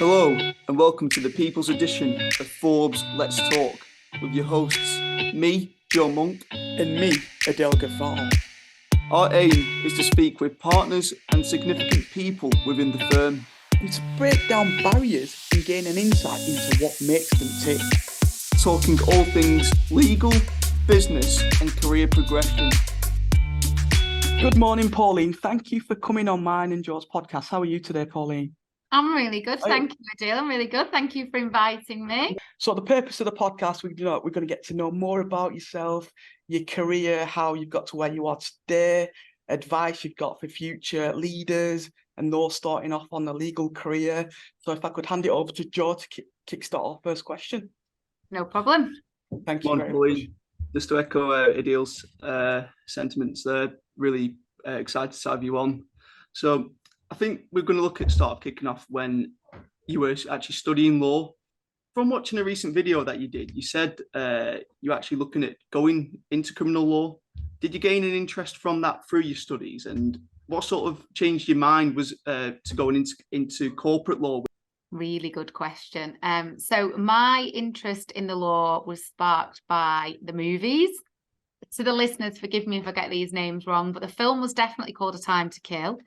Hello and welcome to the People's edition of Forbes Let's Talk with your hosts, me, Joe Monk, and me, Adele Gaffar. Our aim is to speak with partners and significant people within the firm. And to break down barriers and gain an insight into what makes them tick. Talking all things legal, business and career progression. Good morning, Pauline. Thank you for coming on mine and Joe's podcast. How are you today, Pauline? I'm really good. Thank you, Adele. I'm really good. Thank you for inviting me. So the purpose of the podcast, we're going to get to know more about yourself, your career, how you've got to where you are today, advice you've got for future leaders and those starting off on the legal career. So if I could hand it over to Joe to kickstart our first question. No problem. Thank you very much. Just to echo Adele's sentiments there, really excited to have you on. So I think we're going to look at kicking off when you were actually studying law. From watching a recent video that you did, you said you're actually looking at going into criminal law. Did you gain an interest from that through your studies? And what sort of changed your mind was to going into corporate law? Really good question. So my interest in the law was sparked by the movies. To the listeners, forgive me if I get these names wrong, but the film was definitely called A Time to Kill.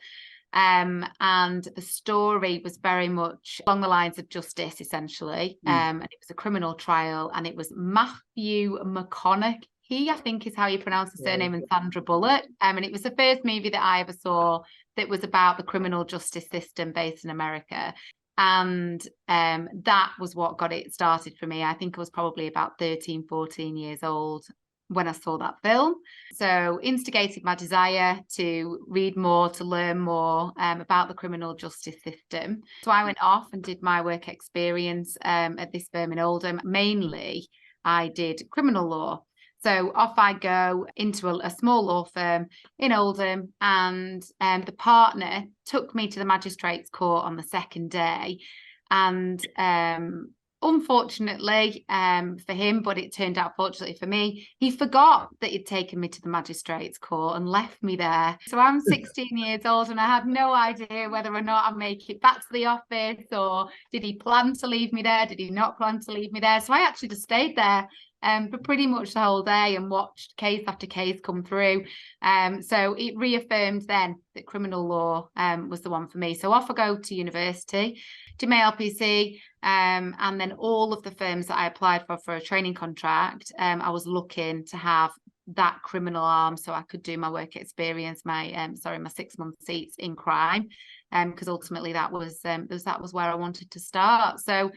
And the story was very much along the lines of justice, essentially. And it was a criminal trial, and it was Matthew McConaughey, I think is how you pronounce the surname, and Sandra Bullock. And it was the first movie that I ever saw that was about the criminal justice system based in America. And that was what got it started for me. I think I was probably about 13, 14 years old when I saw that film. So instigated my desire to read more, to learn more about the criminal justice system. So I went off and did my work experience at this firm in Oldham. Mainly, I did criminal law. So off I go into a small law firm in Oldham, and the partner took me to the magistrate's court on the second day. And unfortunately for him, but it turned out fortunately for me, he forgot that he'd taken me to the magistrate's court and left me there. So I'm 16 years old and I had no idea whether or not I'd make it back to the office, or did he plan to leave me there? Did he not plan to leave me there? So I actually just stayed there for pretty much the whole day and watched case after case come through. So it reaffirmed then that criminal law was the one for me. So off I go to university, to my LPC, and then all of the firms that I applied for a training contract, I was looking to have that criminal arm so I could do my work experience, my 6 month seats in crime, because ultimately that was where I wanted to start. So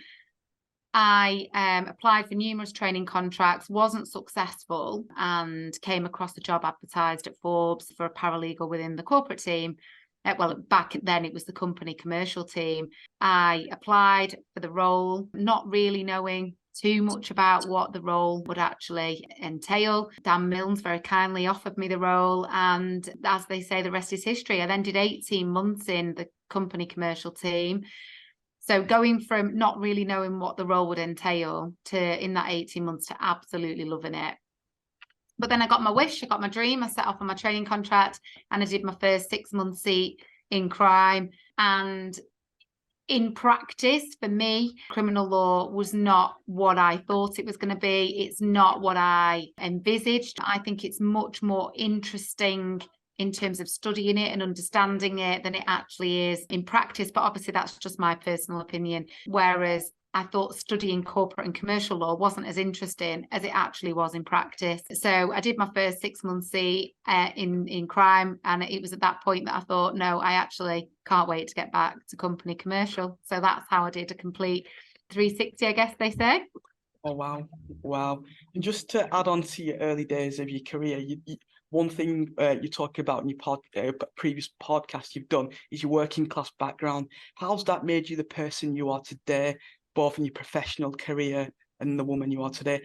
I applied for numerous training contracts, wasn't successful, and came across a job advertised at Forbes for a paralegal within the corporate team. Well, back then it was the company commercial team. I applied for the role, not really knowing too much about what the role would actually entail. Dan Milnes very kindly offered me the role, and as they say, the rest is history. I then did 18 months in the company commercial team. So going from not really knowing what the role would entail to, in that 18 months, to absolutely loving it. But then I got my wish, I got my dream. I set off on my training contract and I did my first 6 month seat in crime. And in practice, for me, criminal law was not what I thought it was going to be. It's not what I envisaged. I think it's much more interesting in terms of studying it and understanding it than it actually is in practice. But obviously that's just my personal opinion. Whereas I thought studying corporate and commercial law wasn't as interesting as it actually was in practice. So I did my first 6 month seat in crime. And it was at that point that I thought, no, I actually can't wait to get back to company commercial. So that's how I did a complete 360, I guess they say. Oh, wow. And just to add on to your early days of your career, one thing you talk about in your previous podcast you've done is your working class background. How's that made you the person you are today, both in your professional career and the woman you are today?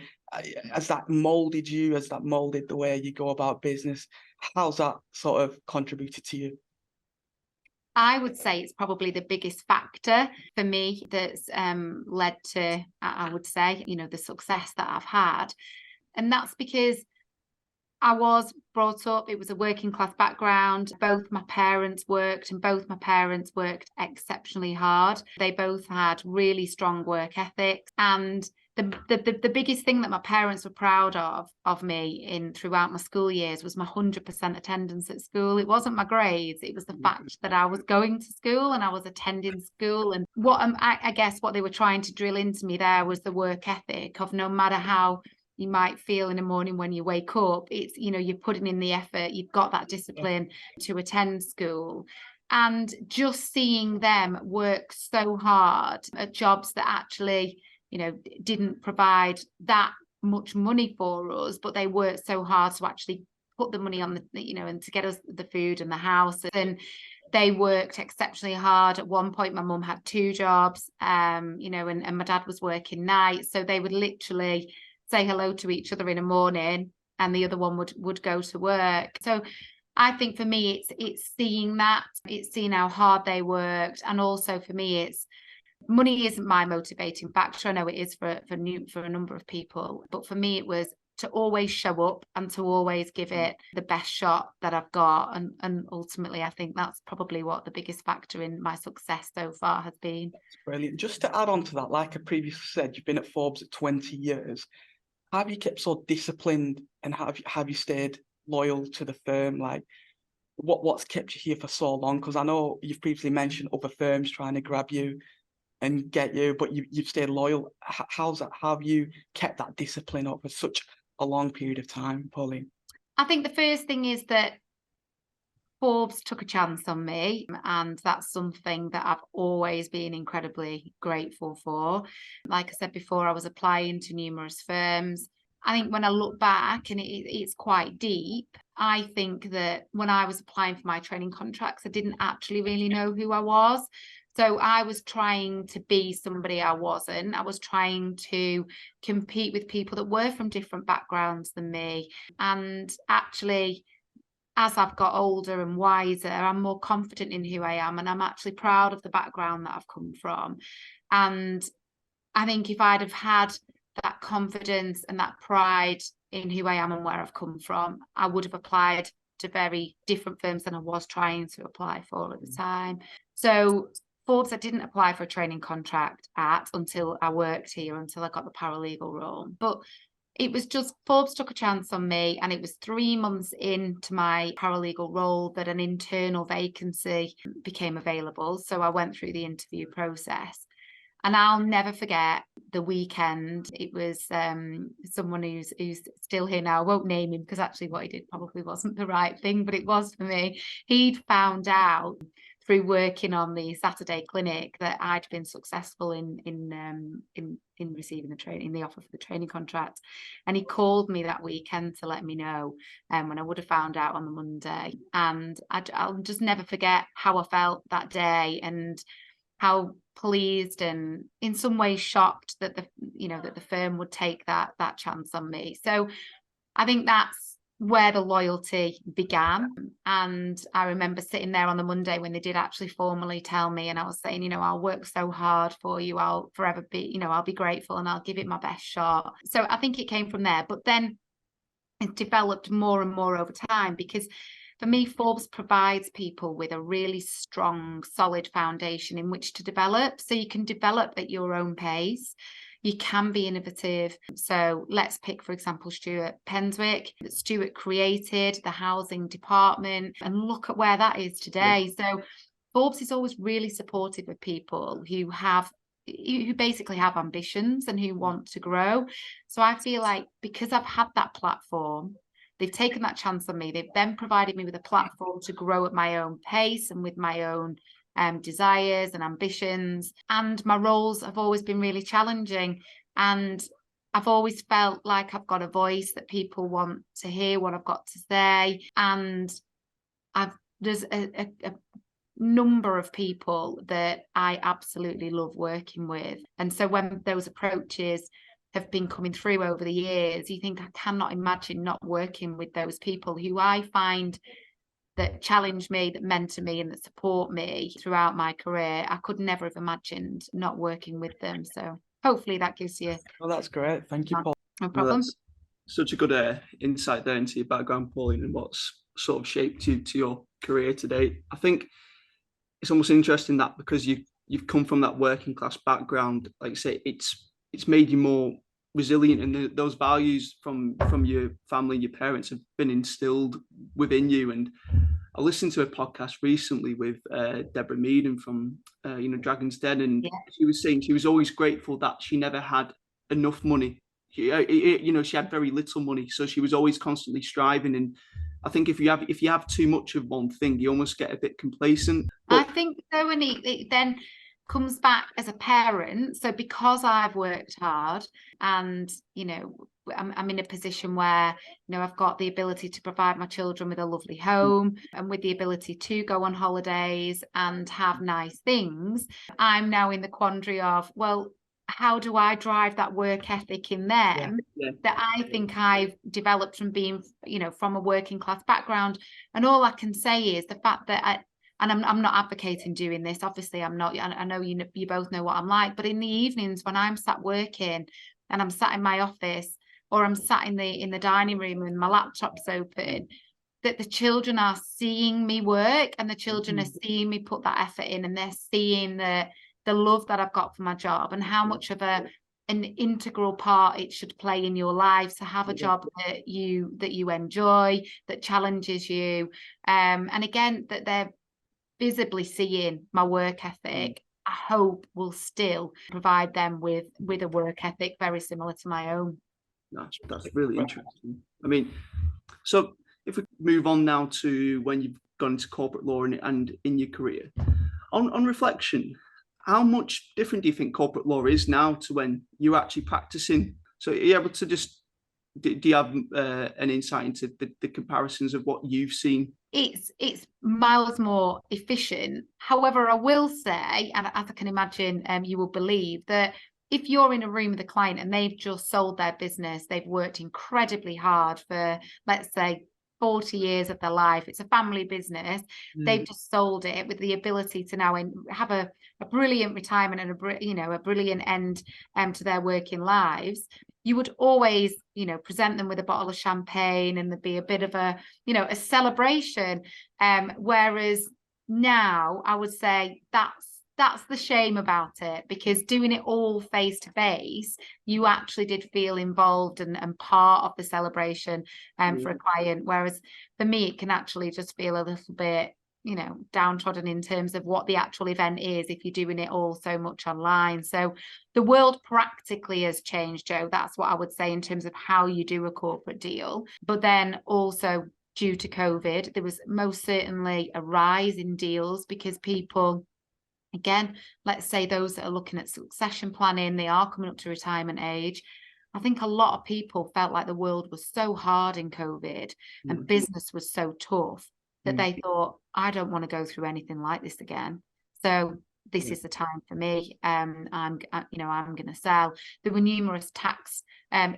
Has that molded you? Has that molded the way you go about business? How's that sort of contributed to you? I would say it's probably the biggest factor for me that's led to, I would say, the success that I've had. And that's because I was brought up, it was a working class background. Both my parents worked, and both my parents worked exceptionally hard. They both had really strong work ethics, and the biggest thing that my parents were proud of me in throughout my school years was my 100% attendance at school. It wasn't my grades, it was the fact that I was going to school and I was attending school. And what I guess what they were trying to drill into me there was the work ethic of, no matter how you might feel in the morning when you wake up, it's, you know, you're putting in the effort, you've got that discipline to attend school. And just seeing them work so hard at jobs that actually, you know, didn't provide that much money for us, but they worked so hard to actually put the money on the, you know, and to get us the food and the house. And they worked exceptionally hard. At one point, my mum had 2 jobs, you know, and my dad was working nights. So they would literally say hello to each other in the morning, and the other one would go to work. So I think for me, it's seeing that, it's seeing how hard they worked. And also for me, it's, money isn't my motivating factor. I know it is for a number of people, but for me, it was to always show up and to always give it the best shot that I've got. And ultimately, I think that's probably what the biggest factor in my success so far has been. That's brilliant. Just to add on to that, like I previously said, you've been at Forbes at 20 years. Have you kept so disciplined, and have you stayed loyal to the firm? Like, what's kept you here for so long? Because I know you've previously mentioned other firms trying to grab you and get you, but you've stayed loyal. How's that? How have you kept that discipline over such a long period of time, Pauline? I think the first thing is that Forbes took a chance on me, and that's something that I've always been incredibly grateful for. Like I said before, I was applying to numerous firms. I think when I look back, and it's quite deep, I think that when I was applying for my training contracts, I didn't actually really know who I was. So I was trying to be somebody I wasn't. I was trying to compete with people that were from different backgrounds than me. And actually, as I've got older and wiser, I'm more confident in who I am, and I'm actually proud of the background that I've come from. And I think if I'd have had that confidence and that pride in who I am and where I've come from, I would have applied to very different firms than I was trying to apply for at the time. So Forbes, I didn't apply for a training contract at until I worked here, until I got the paralegal role. But it was just, Forbes took a chance on me, and it was 3 months into my paralegal role that an internal vacancy became available. So I went through the interview process. And I'll never forget the weekend. It was someone who's still here now. I won't name him because actually what he did probably wasn't the right thing, but it was for me. He'd found out through working on the Saturday clinic that I'd been successful in receiving the training, the offer for the training contract, and he called me that weekend to let me know when I would have found out on the Monday. And I'll just never forget how I felt that day, and how pleased and in some ways shocked that the firm would take that chance on me. So I think that's where the loyalty began. And I remember sitting there on the Monday when they did actually formally tell me, and I was saying, you know, I'll work so hard for you, I'll forever be, you know, I'll be grateful and I'll give it my best shot. So I think it came from there, but then it developed more and more over time, because for me, Forbes provides people with a really strong, solid foundation in which to develop. So you can develop at your own pace. You can be innovative. So let's pick, for example, Stuart Penswick. Stuart created the housing department, and look at where that is today. Yeah. So Forbes is always really supportive of people who basically have ambitions and who want to grow. So I feel like because I've had that platform, they've taken that chance on me. They've then provided me with a platform to grow at my own pace and with my own desires and ambitions. And my roles have always been really challenging. And I've always felt like I've got a voice, that people want to hear what I've got to say. And there's a number of people that I absolutely love working with. And so when those approaches have been coming through over the years, you think, I cannot imagine not working with those people who I find that challenge me, that mentor me, and that support me throughout my career. I could never have imagined not working with them. So hopefully that gives you... Well, that's great. Thank you, Paul. No problem. Such a good insight there into your background, Pauline, and what's sort of shaped you to your career today. I think it's almost interesting that because you've come from that working class background, like you say, it's made you more resilient, and those values from your family, your parents, have been instilled within you. And I listened to a podcast recently with Deborah Meaden from Dragon's Den, and she was saying she was always grateful that she never had enough money. She had very little money, so she was always constantly striving. And I think if you have too much of one thing, you almost get a bit complacent. I think so, and it then comes back as a parent. So because I've worked hard, and I'm in a position where I've got the ability to provide my children with a lovely home and with the ability to go on holidays and have nice things, I'm now in the quandary of, well, how do I drive that work ethic in them that I think I've developed from being, from a working class background? And all I can say is the fact that I'm not advocating doing this. Obviously, I'm not. I know you both know what I'm like. But in the evenings when I'm sat working and I'm sat in my office or I'm sat in the dining room and my laptop's open, that the children are seeing me work, and the children are seeing me put that effort in, and they're seeing the love that I've got for my job and how much of an integral part it should play in your life to have a job that you enjoy, that challenges you, and again that they're visibly seeing my work ethic. I hope will still provide them with a work ethic very similar to my own. That's really interesting. I mean, so if we move on now to when you've gone into corporate law and in your career, on reflection, how much different do you think corporate law is now to when you're actually practicing? So are you able to do you have an insight into the comparisons of what you've seen? It's miles more efficient. However, I will say, and as I can imagine, you will believe that if you're in a room with a client and they've just sold their business, they've worked incredibly hard for, let's say, 40 years of their life, it's a family business, they've just sold it with the ability to now have a brilliant retirement and a brilliant end to their working lives. You would always, present them with a bottle of champagne and there'd be a bit of a celebration. Whereas now I would say that's the shame about it, because doing it all face to face, you actually did feel involved and part of the celebration for a client. Whereas for me, it can actually just feel a little bit, downtrodden in terms of what the actual event is if you're doing it all so much online. So the world practically has changed, Joe. That's what I would say in terms of how you do a corporate deal. But then also due to COVID, there was most certainly a rise in deals because people, again, let's say those that are looking at succession planning, they are coming up to retirement age. I think a lot of people felt like the world was so hard in COVID and business was so tough that they thought, I don't want to go through anything like this again. So this is the time for me. I'm going to sell. There were numerous tax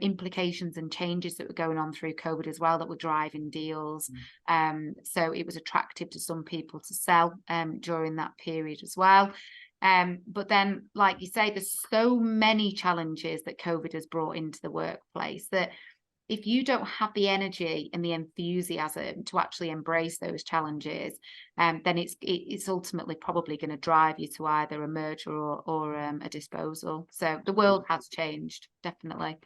implications and changes that were going on through COVID as well that were driving deals. So it was attractive to some people to sell during that period as well. But then, like you say, there's so many challenges that COVID has brought into the workplace that if you don't have the energy and the enthusiasm to actually embrace those challenges, then it's ultimately probably going to drive you to either a merger or a disposal. So the world has changed, definitely.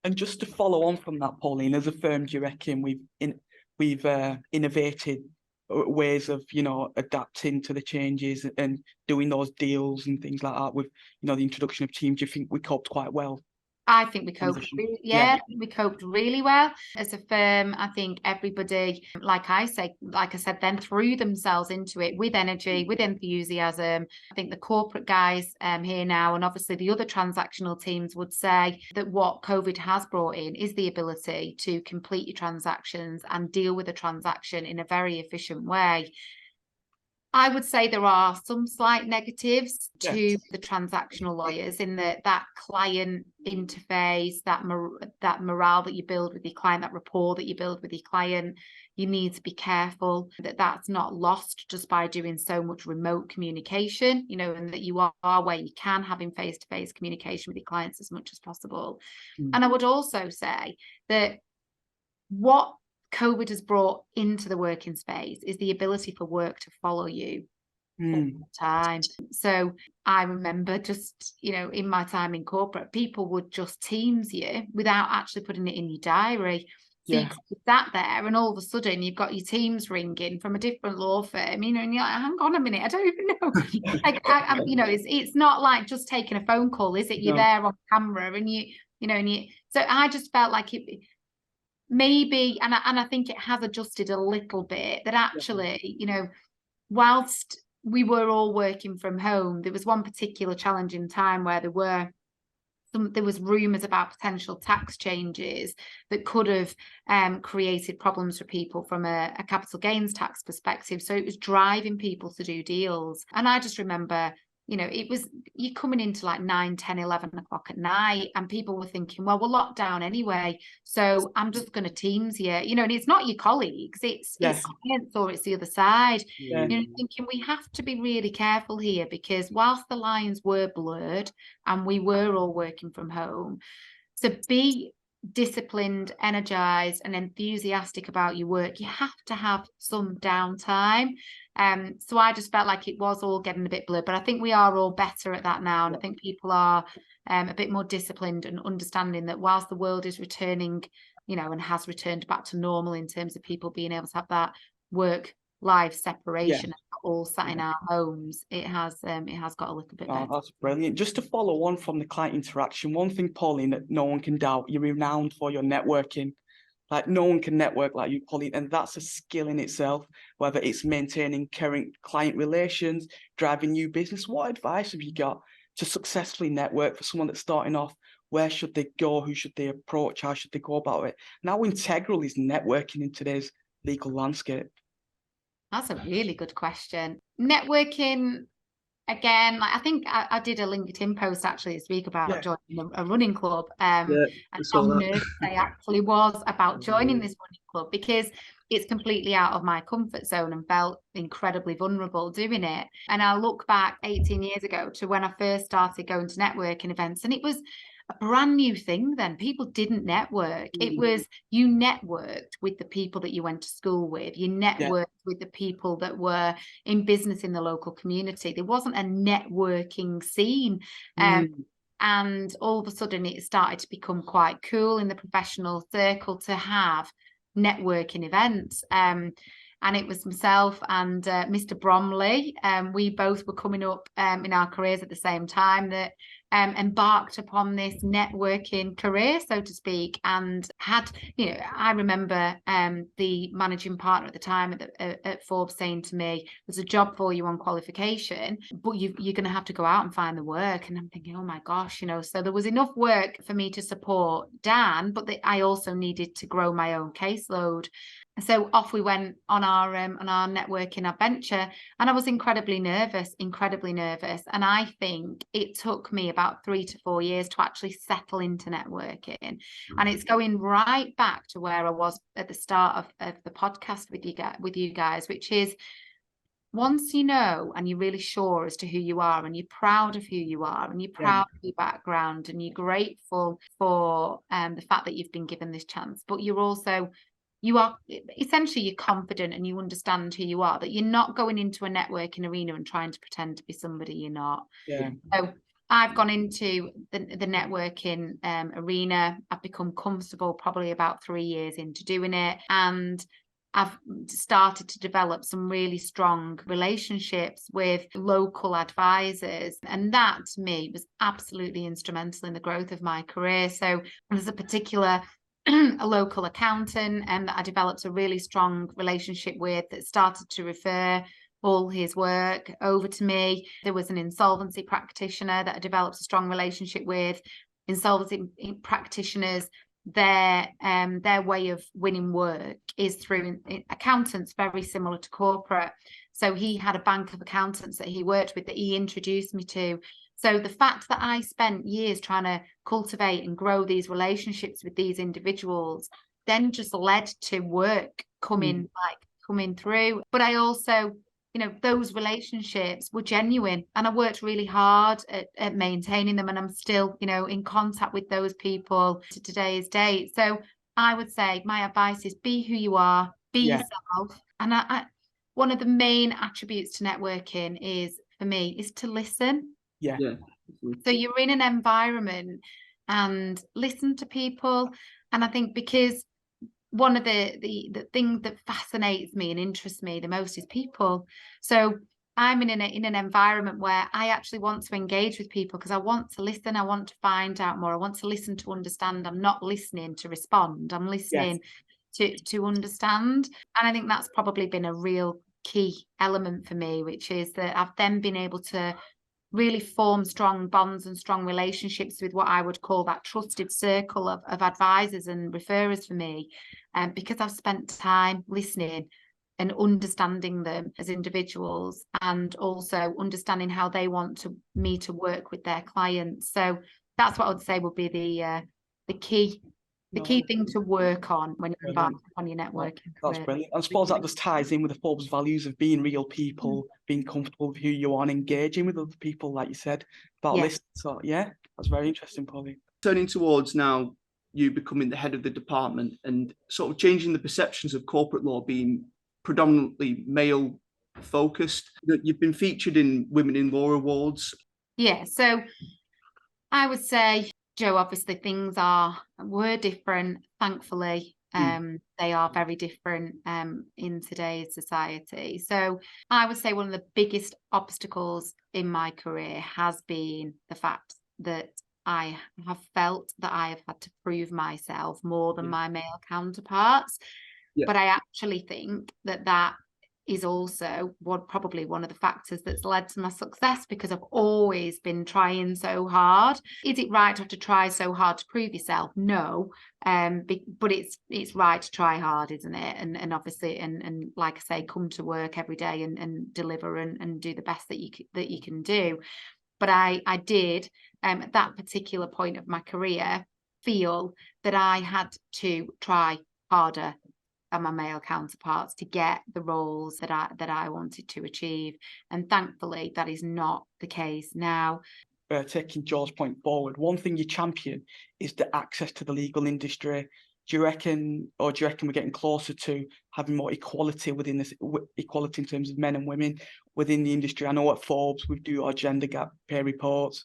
And just to follow on from that, Pauline, as a firm, do you reckon we've innovated ways of adapting to the changes and doing those deals and things like that with the introduction of Teams? Do you think we coped quite well? I think we coped we coped really well as a firm. I think everybody, like I said, then threw themselves into it with energy, with enthusiasm. I think the corporate guys here now, and obviously the other transactional teams, would say that what COVID has brought in is the ability to complete your transactions and deal with a transaction in a very efficient way. I would say there are some slight negatives to the transactional lawyers in that client interface, that morale that you build with your client, that rapport that you build with your client. you need to be careful that that's not lost just by doing so much remote communication, you know, and that you are where you can having face-to-face communication with your clients as much as possible. And I would also say that what COVID has brought into the working space is the ability for work to follow you all the time. So I remember just, you know, in my time in corporate, people would just Teams you without actually putting it in your diary. So you sat there and all of a sudden you've got your Teams ringing from a different law firm, you know, and you're like, hang on a minute, I don't even know. Like, you know, it's not like just taking a phone call, is it? You're there on camera and you know, so I just felt like it maybe, and I think it has adjusted a little bit, that actually, you know, whilst we were all working from home, there was one particular challenging time where there was rumours about potential tax changes that could have created problems for people from a capital gains tax perspective. So it was driving people to do deals. And I just remember, you know, you're coming into like 9, 10, 11 o'clock at night and people were thinking, well, we're locked down anyway, so I'm just going to Teams you, you know, and it's not your colleagues, it's clients or it's the other side. You know, thinking we have to be really careful here, because whilst the lines were blurred and we were all working from home, so be disciplined, energized and enthusiastic about your work, you have to have some downtime. So I just felt like it was all getting a bit blurred, but I think we are all better at that now, and I think people are a bit more disciplined and understanding that whilst the world is returning, you know, and has returned back to normal in terms of people being able to have that work-life separation, all sat in our homes, it has got a little bit better. That's brilliant. Just to follow on from the client interaction, one thing, Pauline, that no one can doubt, you're renowned for your networking. Like, no one can network like you, Pauline, and that's a skill in itself, whether it's maintaining current client relations, driving new business. What advice have you got to successfully network for someone that's starting off? Where should they go? Who should they approach? How should they go about it? And how integral is networking in today's legal landscape? That's a really good question. Networking, again, like I think I did a LinkedIn post actually this week about joining a running club. And how nervous I actually was about joining this running club, because it's completely out of my comfort zone and felt incredibly vulnerable doing it. And I look back 18 years ago to when I first started going to networking events, and it was a brand new thing then. People didn't network. It was, you networked with the people that you went to school with. You networked with the people that were in business in the local community. There wasn't a networking scene. And all of a sudden it started to become quite cool in the professional circle to have networking events. And it was myself and Mr. Bromley. We both were coming up in our careers at the same time, that embarked upon this networking career, so to speak, and had, you know, I remember the managing partner at the time at Forbes saying to me, there's a job for you on qualification, but you're going to have to go out and find the work. And I'm thinking, oh my gosh, you know, so there was enough work for me to support Dan, but I also needed to grow my own caseload. So off we went on our networking adventure, and I was incredibly nervous. And I think it took me about 3 to 4 years to actually settle into networking. And it's going right back to where I was at the start of the podcast with you guys, which is, once you know and you're really sure as to who you are, and you're proud of who you are, and you're proud of your background, and you're grateful for the fact that you've been given this chance, but you are essentially, you're confident and you understand who you are, that you're not going into a networking arena and trying to pretend to be somebody you're not. So I've gone into the networking arena. I've become comfortable probably about 3 years into doing it, and I've started to develop some really strong relationships with local advisors, and that to me was absolutely instrumental in the growth of my career. So there's a particular a local accountant that I developed a really strong relationship with, that started to refer all his work over to me. There was an insolvency practitioner that I developed a strong relationship with. Insolvency practitioners, their way of winning work is through accountants, very similar to corporate. So he had a bank of accountants that he worked with that he introduced me to. So the fact that I spent years trying to cultivate and grow these relationships with these individuals then just led to work coming through. But I also, you know, those relationships were genuine, and I worked really hard at maintaining them, and I'm still, you know, in contact with those people to today's date. So I would say my advice is be who you are, be yourself. And one of the main attributes to networking is, for me, is to listen. Yeah. So you're in an environment and listen to people. And I think because one of the thing that fascinates me and interests me the most is people. So I'm in an environment where I actually want to engage with people because I want to listen. I want to find out more. I want to listen to understand. I'm not listening to respond. I'm listening to understand. And I think that's probably been a real key element for me, which is that I've then been able to really form strong bonds and strong relationships with what I would call that trusted circle of advisors and referrers for me, because I've spent time listening and understanding them as individuals, and also understanding how they want me to work with their clients. So that's what I would say would be the key thing to work on when you're embarking on your networking. That's brilliant. I suppose that just ties in with the Forbes values of being real people, being comfortable with who you are, and engaging with other people, like you said, about listening. So yeah, that's very interesting, Pauline. Turning towards now you becoming the head of the department and sort of changing the perceptions of corporate law being predominantly male focused. You've been featured in Women in Law Awards. Yeah, so I would say, Joe, obviously things were different, thankfully. They are very different in today's society. So I would say one of the biggest obstacles in my career has been the fact that I have felt that I have had to prove myself more than my male counterparts. But I actually think that is also probably one of the factors that's led to my success, because I've always been trying so hard. Is it right to have to try so hard to prove yourself? No, but it's right to try hard, isn't it? And obviously, and like I say, come to work every day and deliver and do the best that you can do. But I did at that particular point of my career feel that I had to try harder than my male counterparts to get the roles that I wanted to achieve. And thankfully, that is not the case now. Taking Joe's point forward, one thing you champion is the access to the legal industry. Do you reckon we're getting closer to having more equality within this, equality in terms of men and women within the industry? I know at Forbes we do our gender gap pay reports,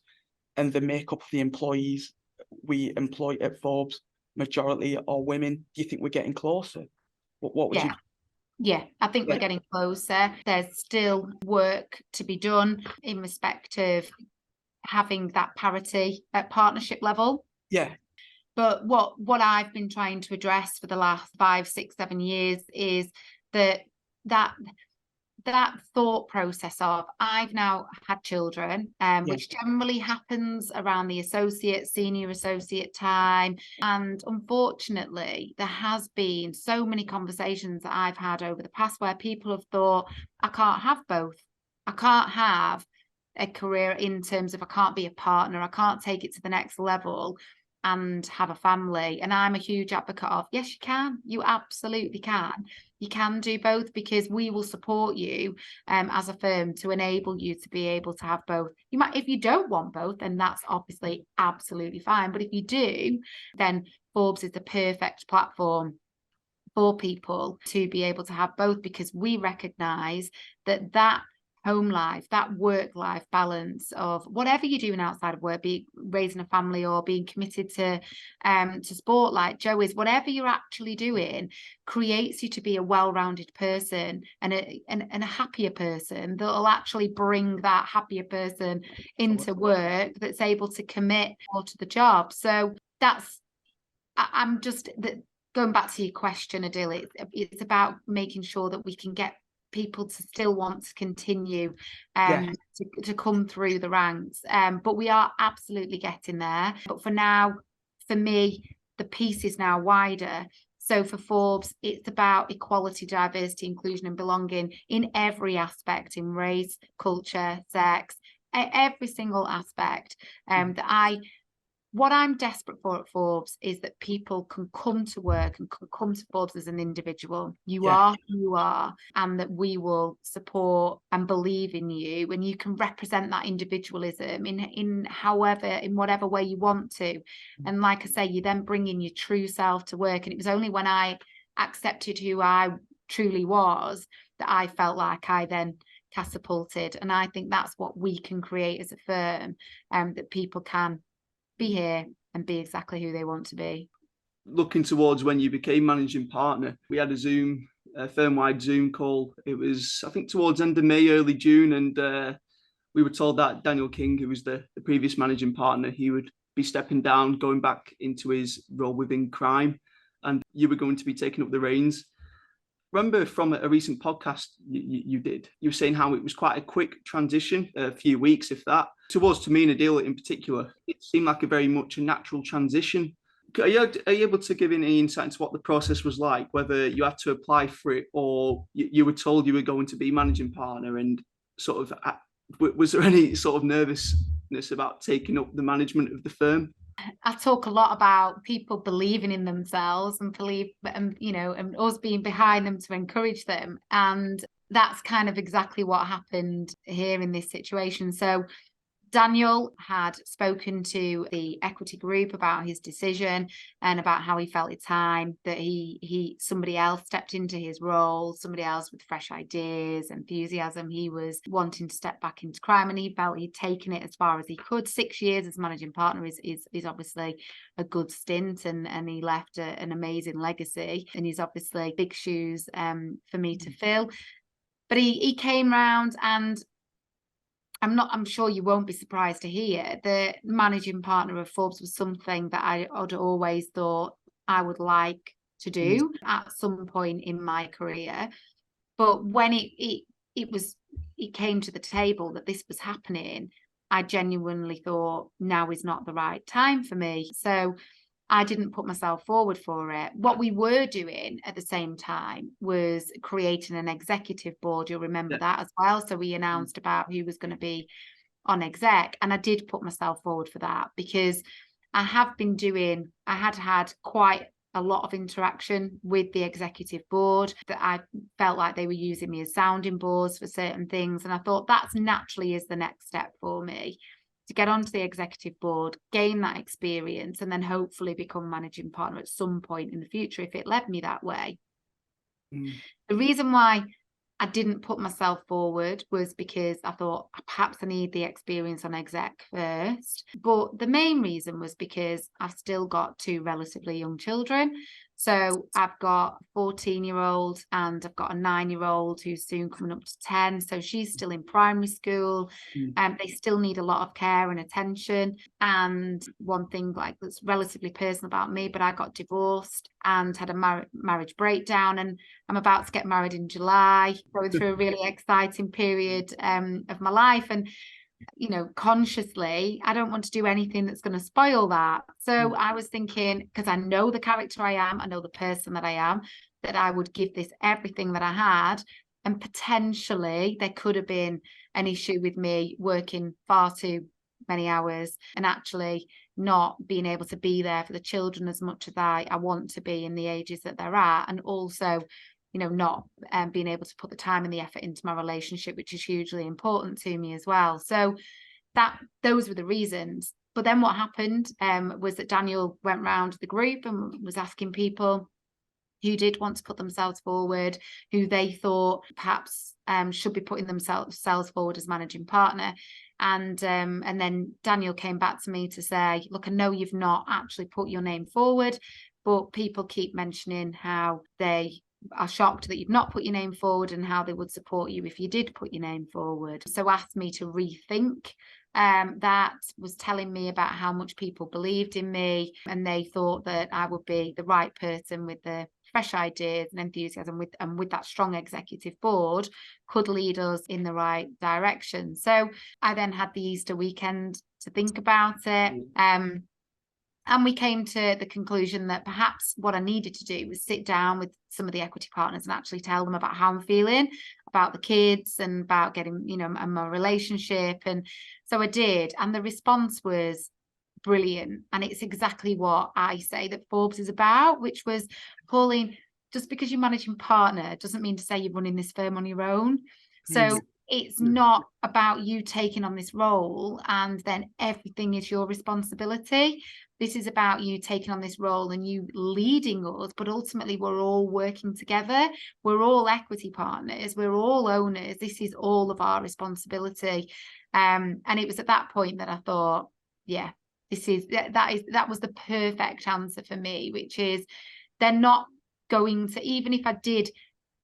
and the makeup of the employees we employ at Forbes majority are women. Do you think we're getting closer? What would you? Yeah, I think we're getting closer. There's still work to be done in respect of having that parity at partnership level. Yeah. But what I've been trying to address for the last 5, 6, 7 years is that thought process of, I've now had children, which generally happens around the senior associate time. And unfortunately, there has been so many conversations that I've had over the past where people have thought, I can't have both. I can't have a career in terms of, I can't be a partner. I can't take it to the next level and have a family. And I'm a huge advocate of, yes, you can. You absolutely can. You can do both, because we will support you as a firm to enable you to be able to have both. You might, if you don't want both, then that's obviously absolutely fine. But if you do, then Forbes is the perfect platform for people to be able to have both, because we recognise that home life, that work-life balance of whatever you're doing outside of work, be raising a family or being committed to sport like Joe is, whatever you're actually doing creates you to be a well-rounded person and a happier person that will actually bring that happier person into work, that's able to commit more to the job. So I'm just going back to your question, Adil, it's about making sure that we can get people to still want to continue to come through the ranks, but we are absolutely getting there. But for now, for me, the piece is now wider. So for Forbes, it's about equality, diversity, inclusion and belonging in every aspect, in race, culture, sex, every single aspect, that I what I'm desperate for at Forbes is that people can come to work and can come to Forbes as an individual. You are who you are, and that we will support and believe in you, and you can represent that individualism in whatever way you want to. And like I say, you then bring in your true self to work. And it was only when I accepted who I truly was that I felt like I then catapulted. And I think that's what we can create as a firm, that people can be here and be exactly who they want to be. Looking towards when you became managing partner, we had a firm-wide Zoom call. It was, I think, towards end of May, early June, and we were told that Daniel King, who was the previous managing partner, he would be stepping down, going back into his role within crime, and you were going to be taking up the reins. Remember from a recent podcast you did, you were saying how it was quite a quick transition, a few weeks, if that. Towards to me and Adil in particular, it seemed like a very much a natural transition. Are you able to give any insight into what the process was like, whether you had to apply for it or you were told you were going to be managing partner, and sort of, was there any sort of nervousness about taking up the management of the firm? I talk a lot about people believing in themselves and and us being behind them to encourage them. And that's kind of exactly what happened here in this situation. So Daniel had spoken to the equity group about his decision and about how he felt it's time that somebody else stepped into his role, somebody else with fresh ideas, enthusiasm. He was wanting to step back into crime, and he felt he'd taken it as far as he could. 6 years as managing partner is obviously a good stint, and he left an amazing legacy, and he's obviously big shoes for me to fill. But he came round, and I'm sure you won't be surprised to hear the managing partner of Forbes was something that I'd always thought I would like to do at some point in my career. But when it came to the table that this was happening, I genuinely thought now is not the right time for me. So I didn't put myself forward for it. What we were doing at the same time was creating an executive board. You'll remember that as well. So we announced about who was going to be on exec. And I did put myself forward for that because I had quite a lot of interaction with the executive board, that I felt like they were using me as sounding boards for certain things. And I thought that's naturally is the next step for me, to get onto the executive board, gain that experience, and then hopefully become managing partner at some point in the future if it led me that way. The reason why I didn't put myself forward was because I thought perhaps I need the experience on exec first. But the main reason was because I've still got 2 relatively young children. So I've got a 14-year-old and I've got a 9-year-old who's soon coming up to 10. So she's still in primary school. They still need a lot of care and attention. And one thing that's relatively personal about me, but I got divorced and had a marriage breakdown, and I'm about to get married in July, going through a really exciting period of my life. And consciously, I don't want to do anything that's going to spoil that. So I was thinking, because I know the character I am, I know the person that I am, that I would give this everything that I had. And potentially there could have been an issue with me working far too many hours and actually not being able to be there for the children as much as I want to be in the ages that they're at. And also, not being able to put the time and the effort into my relationship, which is hugely important to me as well. So those were the reasons. But then what happened was that Daniel went round the group and was asking people who did want to put themselves forward, who they thought perhaps should be putting themselves forward as managing partner. And then Daniel came back to me to say, look, I know you've not actually put your name forward, but people keep mentioning how they are shocked that you've not put your name forward and how they would support you if you did put your name forward. So asked me to rethink. That was telling me about how much people believed in me, and they thought that I would be the right person with the fresh ideas and enthusiasm with that strong executive board could lead us in the right direction. So I then had the Easter weekend to think about it. And we came to the conclusion that perhaps what I needed to do was sit down with some of the equity partners and actually tell them about how I'm feeling, about the kids and about getting, and my relationship. And so I did. And the response was brilliant. And it's exactly what I say that Forbes is about, which was, Pauline, just because you're managing partner doesn't mean to say you're running this firm on your own. So it's not about you taking on this role and then everything is your responsibility. This is about you taking on this role and you leading us, but ultimately we're all working together. We're all equity partners. We're all owners. This is all of our responsibility. And it was at that point that I thought, yeah, that was the perfect answer for me, which is they're not going to, even if I did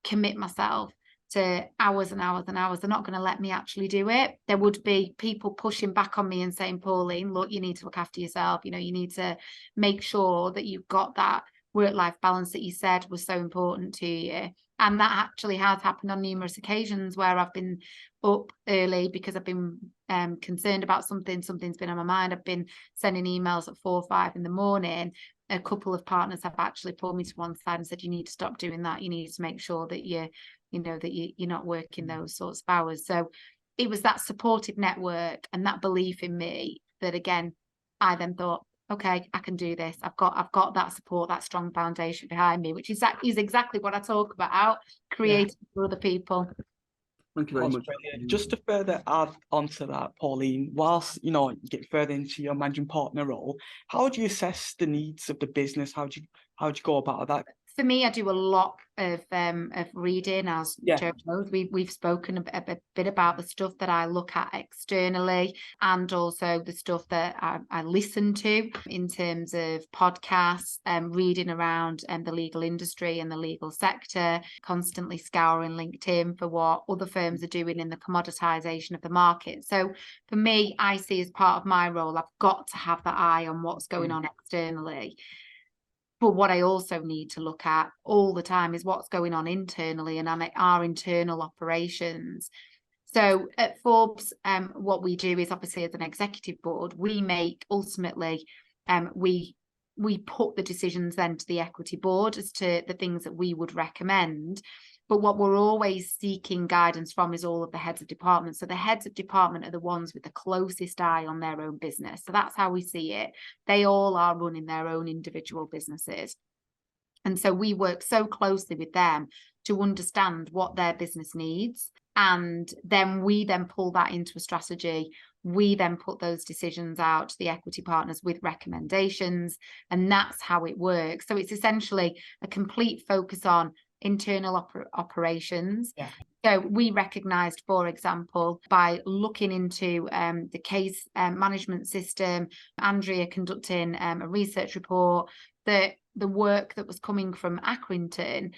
commit myself to hours and hours and hours, they're not going to let me actually do it. There would be people pushing back on me and saying, Pauline, look, you need to look after yourself. You know, you need to make sure that you've got that work-life balance that you said was so important to you. And that actually has happened on numerous occasions where I've been up early because I've been concerned about something's been on my mind. I've been sending emails at 4 or 5 in the morning. A couple of partners have actually pulled me to one side and said, you need to stop doing that. You need to make sure that you're not working those sorts of hours. So it was that supportive network and that belief in me that, again, I then thought, okay, I can do this. I've got that support, that strong foundation behind me, which is exactly what I talk about, creating for other people. Thank you very much. Brilliant. Just to further add onto that, Pauline, whilst you get further into your managing partner role, how do you assess the needs of the business? How do you go about that? For me, I do a lot of reading, as Joe knows. We've spoken a bit about the stuff that I look at externally and also the stuff that I listen to in terms of podcasts, reading around the legal industry and the legal sector, constantly scouring LinkedIn for what other firms are doing in the commoditization of the market. So for me, I see as part of my role, I've got to have that eye on what's going on externally. But what I also need to look at all the time is what's going on internally and our internal operations. So at Forbes, what we do is obviously as an executive board, we make ultimately, we put the decisions then to the equity board as to the things that we would recommend. But what we're always seeking guidance from is all of the heads of department. So the heads of department are the ones with the closest eye on their own business. So that's how we see it. They all are running their own individual businesses. And so we work so closely with them to understand what their business needs. And then we then pull that into a strategy. We then put those decisions out to the equity partners with recommendations. And that's how it works. So it's essentially a complete focus on internal operations. So we recognised, for example, by looking into the case management system, Andrea conducting a research report, that the work that was coming from Accrington,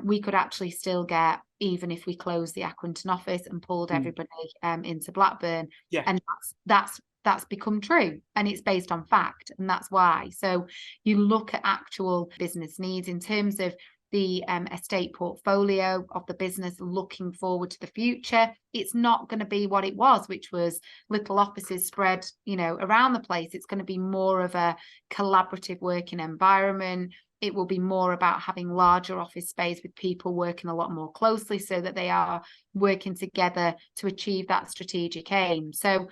we could actually still get, even if we closed the Accrington office and pulled everybody into Blackburn. And that's become true, and it's based on fact, and that's why. So you look at actual business needs in terms of the estate portfolio of the business looking forward to the future. It's not going to be what it was, which was little offices spread, around the place. It's going to be more of a collaborative working environment. It will be more about having larger office space with people working a lot more closely so that they are working together to achieve that strategic aim. So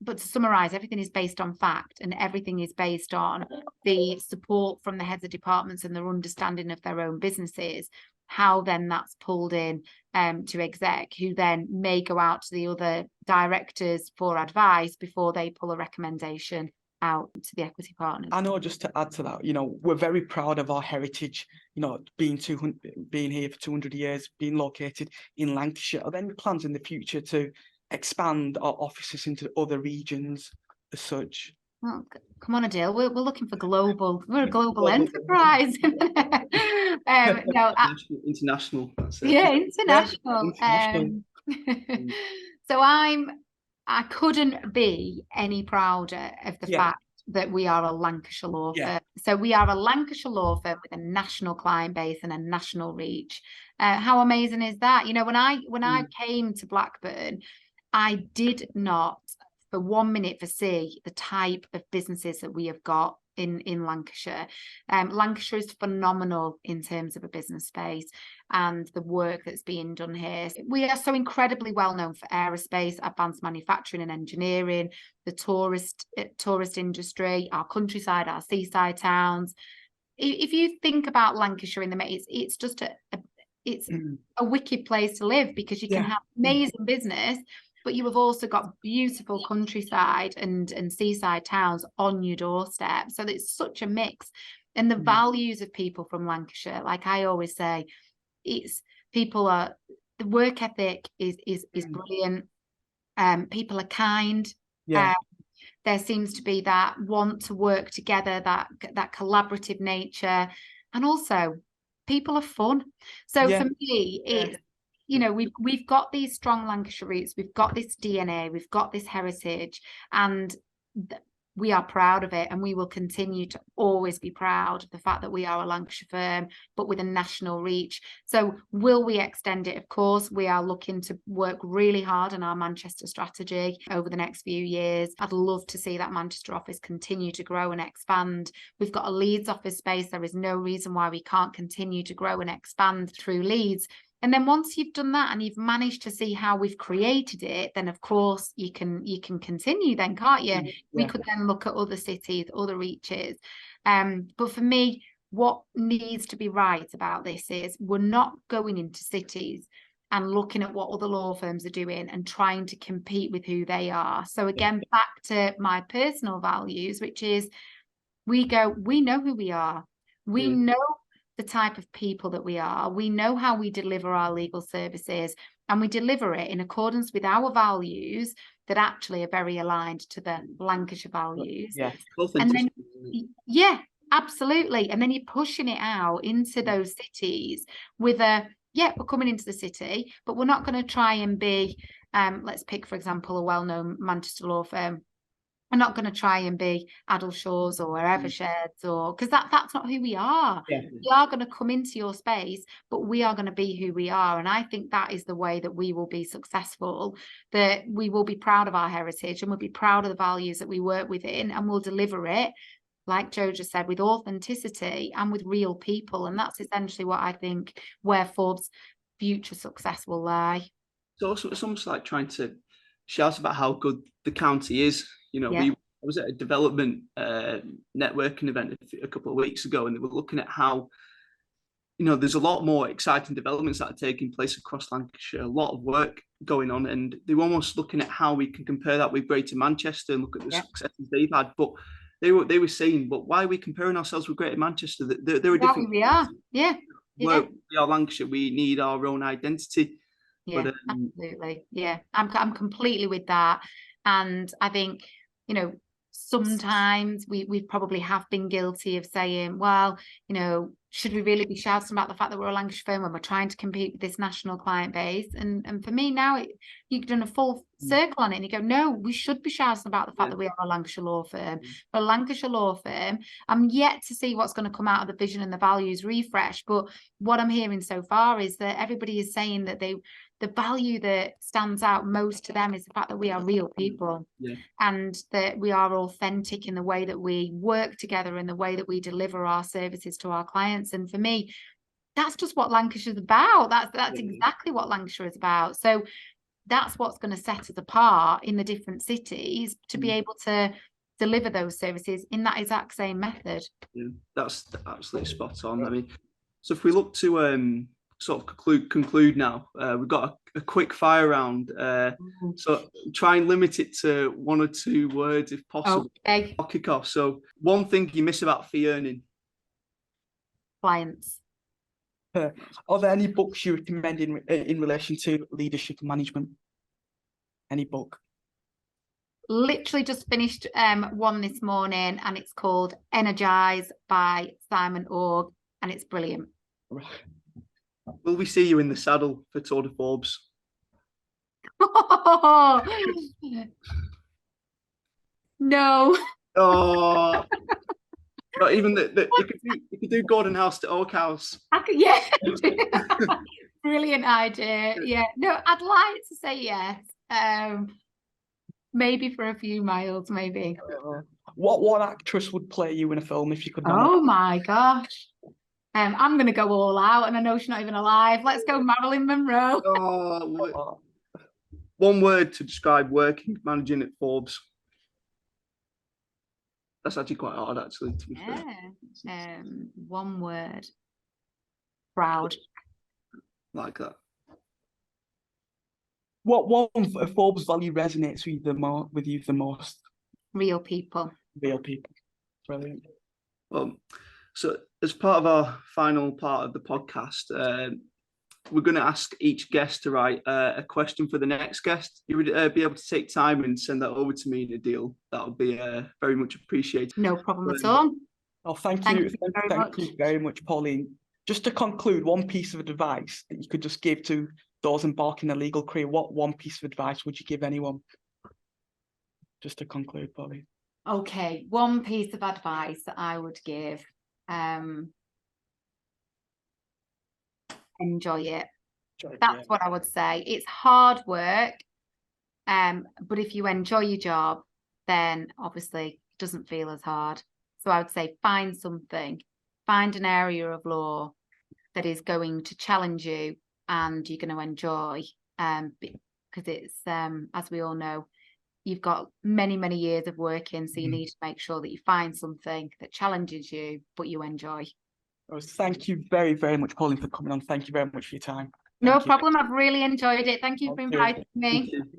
but to summarize, everything is based on fact, and everything is based on the support from the heads of departments and their understanding of their own businesses, how then that's pulled in to exec, who then may go out to the other directors for advice before they pull a recommendation out to the equity partners. I know, just to add to that, we're very proud of our heritage, being here for 200 years, being located in Lancashire. Are there any plans in the future to expand our offices into other regions as such? Well, come on, Adele. We're looking for global. We're a global enterprise. No, international. That's it. Yeah, international. International. So I couldn't be any prouder of the fact that we are a Lancashire law firm. So we are a Lancashire law firm with a national client base and a national reach. How amazing is that? When I came to Blackburn, I did not for 1 minute foresee the type of businesses that we have got in Lancashire. Lancashire is phenomenal in terms of a business space and the work that's being done here. We are so incredibly well known for aerospace, advanced manufacturing and engineering, the tourist industry, our countryside, our seaside towns. If you think about Lancashire in the it's just a wicked place to live, because you can have amazing business, but you have also got beautiful countryside and seaside towns on your doorstep. So it's such a mix. And the values of people from Lancashire, like I always say, the work ethic is brilliant. People are kind. There seems to be that want to work together, that collaborative nature, and also people are fun. So for me, it's, you know, we've got these strong Lancashire roots, we've got this DNA, we've got this heritage, and we are proud of it, and we will continue to always be proud of the fact that we are a Lancashire firm, but with a national reach. So will we extend it? Of course, we are looking to work really hard on our Manchester strategy over the next few years. I'd love to see that Manchester office continue to grow and expand. We've got a Leeds office space. There is no reason why we can't continue to grow and expand through Leeds. And then once you've done that and you've managed to see how we've created it, then of course you can continue then, can't you? We could then look at other cities, other reaches. But for me, what needs to be right about this is we're not going into cities and looking at what other law firms are doing and trying to compete with who they are. So again, back to my personal values, which is we know who we are. We know the type of people that we are. We know how we deliver our legal services, and we deliver it in accordance with our values that actually are very aligned to the Lancashire values. And then, absolutely. And then you're pushing it out into those cities with we're coming into the city, but we're not going to try and be, let's pick, for example, a well-known Manchester law firm. We're not going to try and be Addleshaws or Eversheds, or because that's not who we are. We are going to come into your space, but we are going to be who we are. And I think that is the way that we will be successful, that we will be proud of our heritage and we'll be proud of the values that we work within, and we'll deliver it, like Joe just said, with authenticity and with real people. And that's essentially what I think where Forbes' future success will lie. So it's almost like trying to shout about how good the county is. You know, I was at a development networking event a couple of weeks ago, and they were looking at how, you know, there's a lot more exciting developments that are taking place across Lancashire, a lot of work going on, and they were almost looking at how we can compare that with Greater Manchester and look at the successes they've had. But they were saying, but why are we comparing ourselves with Greater Manchester? They're a different. We are, we are Lancashire. We need our own identity. Absolutely. I'm completely with that. And I think, you know, sometimes we probably have been guilty of saying, well, you know, should we really be shouting about the fact that we're a Lancashire firm when we're trying to compete with this national client base? And for me now, you've done a full circle on it, and you go, no, we should be shouting about the fact that we are a Lancashire law firm. We're a Lancashire law firm. I'm yet to see what's going to come out of the vision and the values refresh, but what I'm hearing so far is that everybody is saying that the value that stands out most to them is the fact that we are real people, and that we are authentic in the way that we work together and the way that we deliver our services to our clients. And for me, that's just what Lancashire is about. That's exactly what Lancashire is about. So that's what's going to set us apart in the different cities, to be able to deliver those services in that exact same method. That's absolutely spot on. I mean, so if we look to sort of conclude now, we've got a quick fire round, so try and limit it to 1 or 2 words if possible. I'll kick off. So one thing you miss about fee earning? Clients. Are there any books you recommend in relation to leadership and management? Any book? Literally just finished one this morning, and it's called Energize by Simon Org, and it's brilliant. Will we see you in the saddle for Tour de Forbes? No. Oh, not even you could do Gordon House to Oak House. Brilliant idea. No, I'd like to say yes. Maybe for a few miles, maybe. What one actress would play you in a film if you could nominate? Oh my gosh. I'm going to go all out, and I know she's not even alive. Let's go Marilyn Monroe. Oh, one word to describe working, managing at Forbes. That's actually quite hard, actually, to be fair. Yeah. One word. Proud. Like that. What one Forbes value resonates with you the most? Real people. Real people. Brilliant. Well, so as part of our final part of the podcast, we're going to ask each guest to write a question for the next guest. You would be able to take time and send that over to me in a deal. That would be very much appreciated. No problem at all. Oh, thank Thank you. you very Thank much. you very much, Pauline. Just to conclude, one piece of advice that you could just give to those embarking a legal career, what one piece of advice would you give anyone? Just to conclude, Pauline. Okay, one piece of advice that I would give. Enjoy it. That's what I would say. It's hard work, but if you enjoy your job, then obviously it doesn't feel as hard. So I would say find something, find an area of law that is going to challenge you and you're going to enjoy, because it's, as we all know, you've got many, many years of working, so you need to make sure that you find something that challenges you, but you enjoy. Thank you very, very much, Pauline, for coming on. Thank you very much for your time. No problem. I've really enjoyed it. Thank you for inviting me. Thank you.